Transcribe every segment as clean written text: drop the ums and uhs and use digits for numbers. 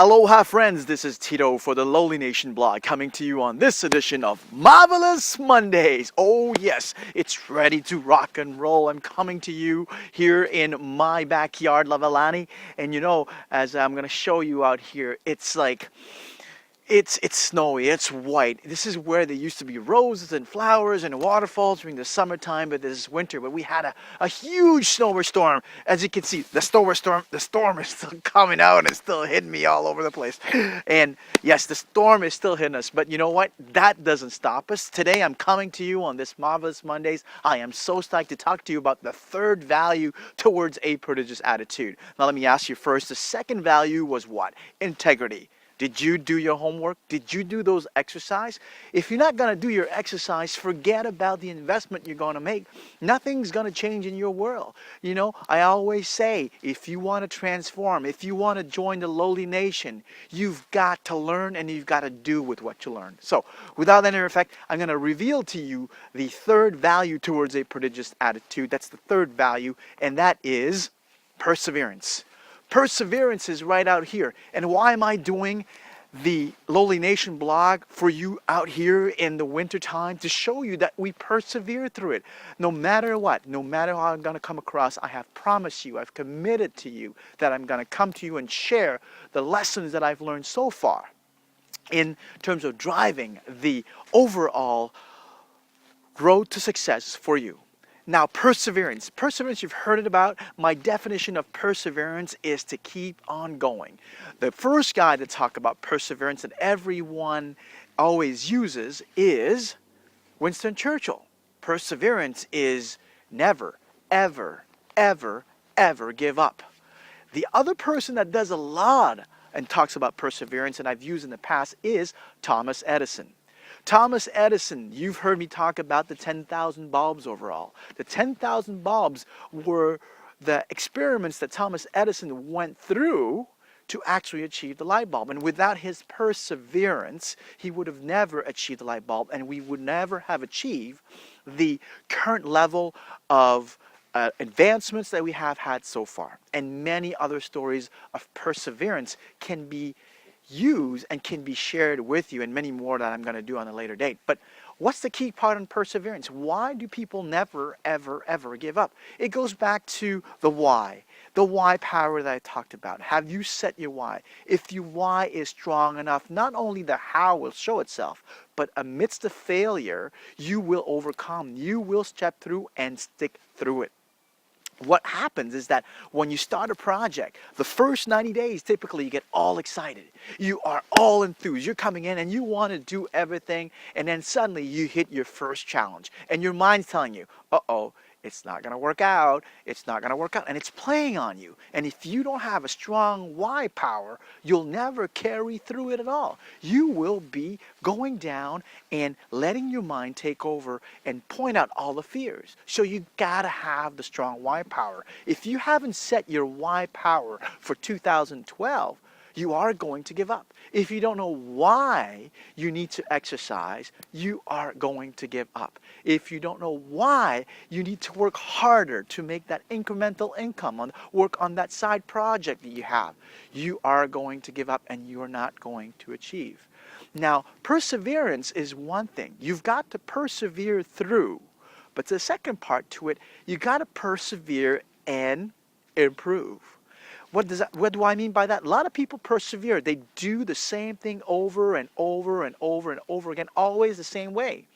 Aloha friends, this is Tito for the LoliNation blog coming to you on this edition of Marvelous Mondays. Oh yes, it's ready to rock and roll. I'm coming to you here in my backyard, Lavalani. And you know, as I'm going to show you out here, it's like it's snowy, it's white. This is where there used to be roses and flowers and waterfalls during the summertime, but this is winter. But we had a huge snowstorm. As you can see, the storm is still coming out and it's still hitting me all over the place. And yes, the storm is still hitting us, but you know what? That doesn't stop us. Today I'm coming to you on this Marvelous Mondays. I am so psyched to talk to you about the third value towards a prodigious attitude. Now let me ask you first, the second value was what? Integrity. Did you do your homework? Did you do those exercise? If you're not going to do your exercise, forget about the investment you're going to make. Nothing's going to change in your world. You know, I always say, if you want to transform, if you want to join the LoliNation, you've got to learn and you've got to do with what you learn. So, without any effect, I'm going to reveal to you the third value towards a prodigious attitude. That's the third value, and that is perseverance. Perseverance is right out here. And why am I doing the LoliNation blog for you out here in the winter time? To show you that we persevere through it. No matter what, no matter how I'm going to come across, I have promised you, I've committed to you that I'm going to come to you and share the lessons that I've learned so far in terms of driving the overall road to success for you. Now, perseverance. Perseverance, you've heard it about. My definition of perseverance is to keep on going. The first guy to talk about perseverance that everyone always uses is Winston Churchill. Perseverance is never, ever, ever, ever give up. The other person that does a lot and talks about perseverance, and I've used in the past, is Thomas Edison. Thomas Edison, you've heard me talk about the 10,000 bulbs overall. The 10,000 bulbs were the experiments that Thomas Edison went through to actually achieve the light bulb. And without his perseverance, he would have never achieved the light bulb, and we would never have achieved the current level of advancements that we have had so far. And many other stories of perseverance can be used and can be shared with you, and many more that I'm going to do on a later date. But what's the key part on perseverance? Why do people never, ever, ever give up? It goes back to the why power that I talked about. Have you set your why? If your why is strong enough, not only the how will show itself, but amidst the failure, you will overcome. You will step through and stick through it. What happens is that when you start a project, the first 90 days, typically you get all excited. You are all enthused. You're coming in and you want to do everything, and then suddenly you hit your first challenge. And your mind's telling you, uh-oh, it's not going to work out. It's not going to work out. And it's playing on you. And if you don't have a strong why power, you'll never carry through it at all. You will be going down and letting your mind take over and point out all the fears. So you got to have the strong why power. If you haven't set your why power for 2012, you are going to give up. If you don't know why you need to exercise, you are going to give up. If you don't know why you need to work harder to make that incremental income, work on that side project that you have, you are going to give up and you are not going to achieve. Now, perseverance is one thing. You've got to persevere through. But the second part to it, you got to persevere and improve. What do I mean by that? A lot of people persevere. They do the same thing over and over and over and over again, always the same way.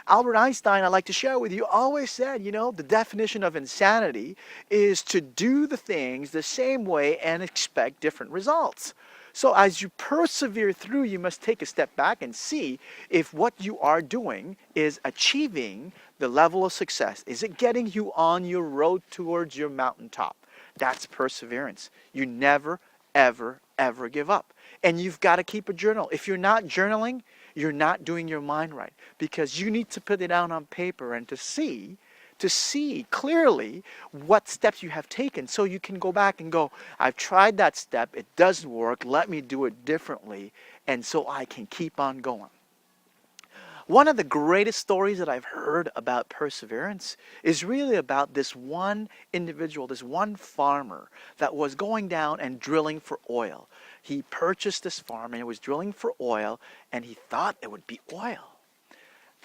Albert Einstein, I'd like to share with you, always said, you know, the definition of insanity is to do the things the same way and expect different results. So as you persevere through, you must take a step back and see if what you are doing is achieving the level of success. Is it getting you on your road towards your mountaintop? That's perseverance. You never, ever, ever give up. And you've got to keep a journal. If you're not journaling, you're not doing your mind right, because you need to put it down on paper and to see clearly what steps you have taken, so you can go back and go, I've tried that step, it doesn't work, let me do it differently, and so I can keep on going. One of the greatest stories that I've heard about perseverance is really about this one individual, this one farmer that was going down and drilling for oil. He purchased this farm and he was drilling for oil, and he thought it would be oil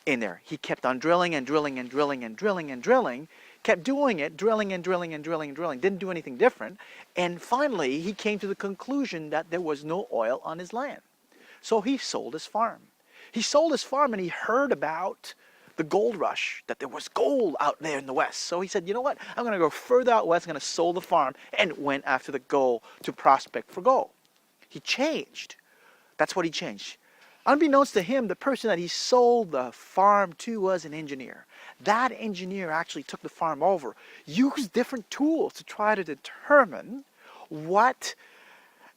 in there. He kept on drilling and drilling and drilling and drilling and drilling, kept doing it, drilling and drilling and drilling and drilling, didn't do anything different. And finally, he came to the conclusion that there was no oil on his land. So he sold his farm. He sold his farm and he heard about the gold rush, that there was gold out there in the west. So he said, you know what, I'm going to go further out west, I'm going to sell the farm, and went after the gold to prospect for gold. He changed. That's what he changed. Unbeknownst to him, the person that he sold the farm to was an engineer. That engineer actually took the farm over, used different tools to try to determine what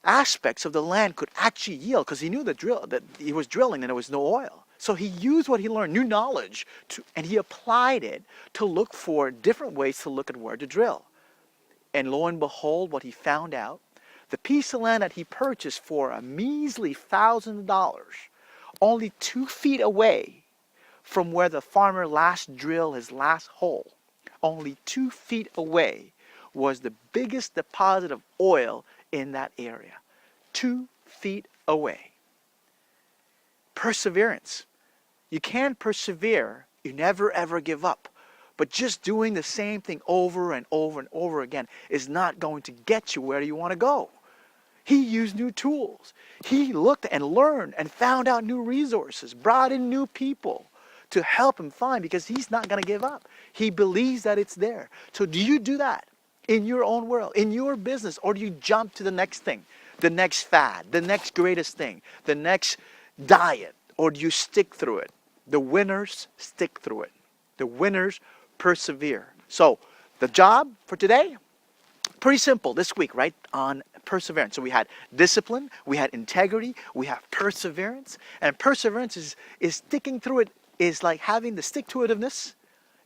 aspects of the land could actually yield, because he knew that he was drilling and there was no oil. So he used what he learned, new knowledge, and he applied it to look for different ways to look at where to drill. And lo and behold, what he found out, the piece of land that he purchased for a measly $1,000, only 2 feet away from where the farmer last drilled his last hole, only 2 feet away, was the biggest deposit of oil in that area. 2 feet away. Perseverance. You can persevere. You never ever give up. But just doing the same thing over and over and over again is not going to get you where you want to go. He used new tools. He looked and learned and found out new resources, brought in new people to help him find, because he's not going to give up. He believes that it's there. So do you do that in your own world, in your business, or do you jump to the next thing, the next fad, the next greatest thing, the next diet, or do you stick through it? The winners stick through it. The winners persevere. So the job for today, pretty simple this week, right? On perseverance. So we had discipline, we had integrity, we have perseverance. And perseverance is sticking through it, is like having the stick-to-itiveness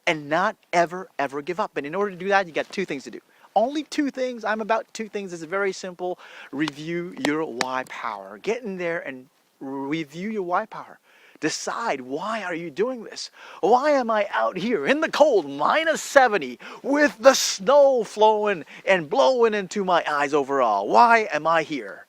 and not ever give up. And in order to do that, you got 2 things to do. Only 2 things. I'm about 2 things. It's very simple. Review your why power. Get in there and review your why power. Decide, why are you doing this? Why am I out here in the cold, -70, with the snow flowing and blowing into my eyes overall? Why am I here?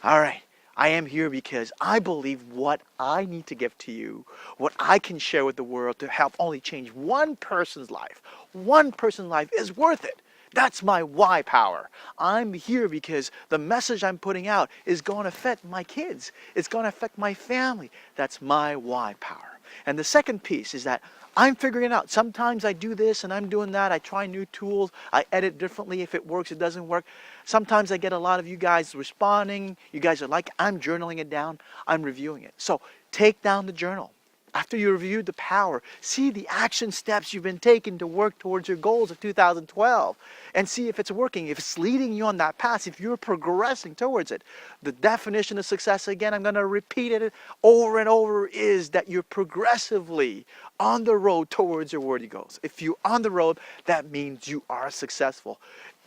All right, I am here because I believe what I need to give to you, what I can share with the world to help only change one person's life. One person's life is worth it. That's my why power. I'm here because the message I'm putting out is going to affect my kids. It's going to affect my family. That's my why power. And the second piece is that I'm figuring it out. Sometimes I do this and I'm doing that. I try new tools. I edit differently. If it works, it doesn't work. Sometimes I get a lot of you guys responding. You guys are like, I'm journaling it down. I'm reviewing it. So take down the journal. After you reviewed the power, see the action steps you've been taking to work towards your goals of 2012 and see if it's working, if it's leading you on that path, if you're progressing towards it. The definition of success, again, I'm going to repeat it over and over, is that you're progressively on the road towards your worthy goals. If you're on the road, that means you are successful.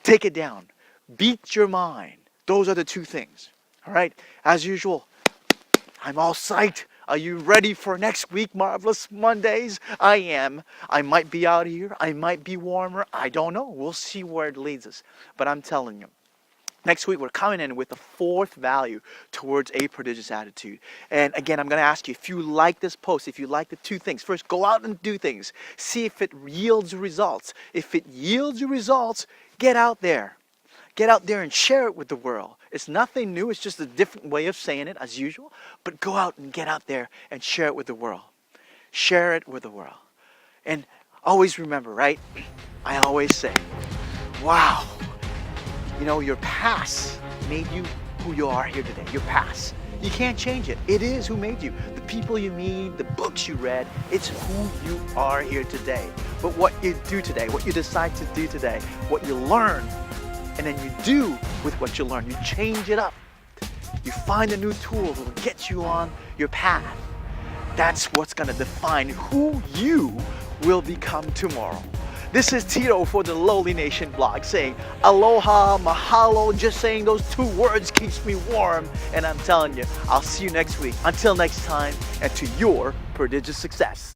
Take it down. Beat your mind. Those are the 2 things. All right? As usual, I'm all psyched. Are you ready for next week, Marvelous Mondays? I am. I might be out here. I might be warmer. I don't know. We'll see where it leads us. But I'm telling you, next week we're coming in with the 4th value towards a prodigious attitude. And again, I'm going to ask you, if you like this post, if you like the 2 things, first go out and do things. See if it yields results. If it yields you results, get out there. Get out there and share it with the world. It's nothing new. It's just a different way of saying it as usual. But go out and get out there and share it with the world. Share it with the world. And always remember, right? I always say, wow, you know, your past made you who you are here today. Your past. You can't change it. It is who made you. The people you meet, the books you read, it's who you are here today. But what you do today, what you decide to do today, what you learn, and then you do with what you learn. You change it up. You find a new tool that will get you on your path. That's what's going to define who you will become tomorrow. This is Tito for the LoliNation blog saying aloha, mahalo. Just saying those 2 words keeps me warm. And I'm telling you, I'll see you next week. Until next time, and to your prodigious success.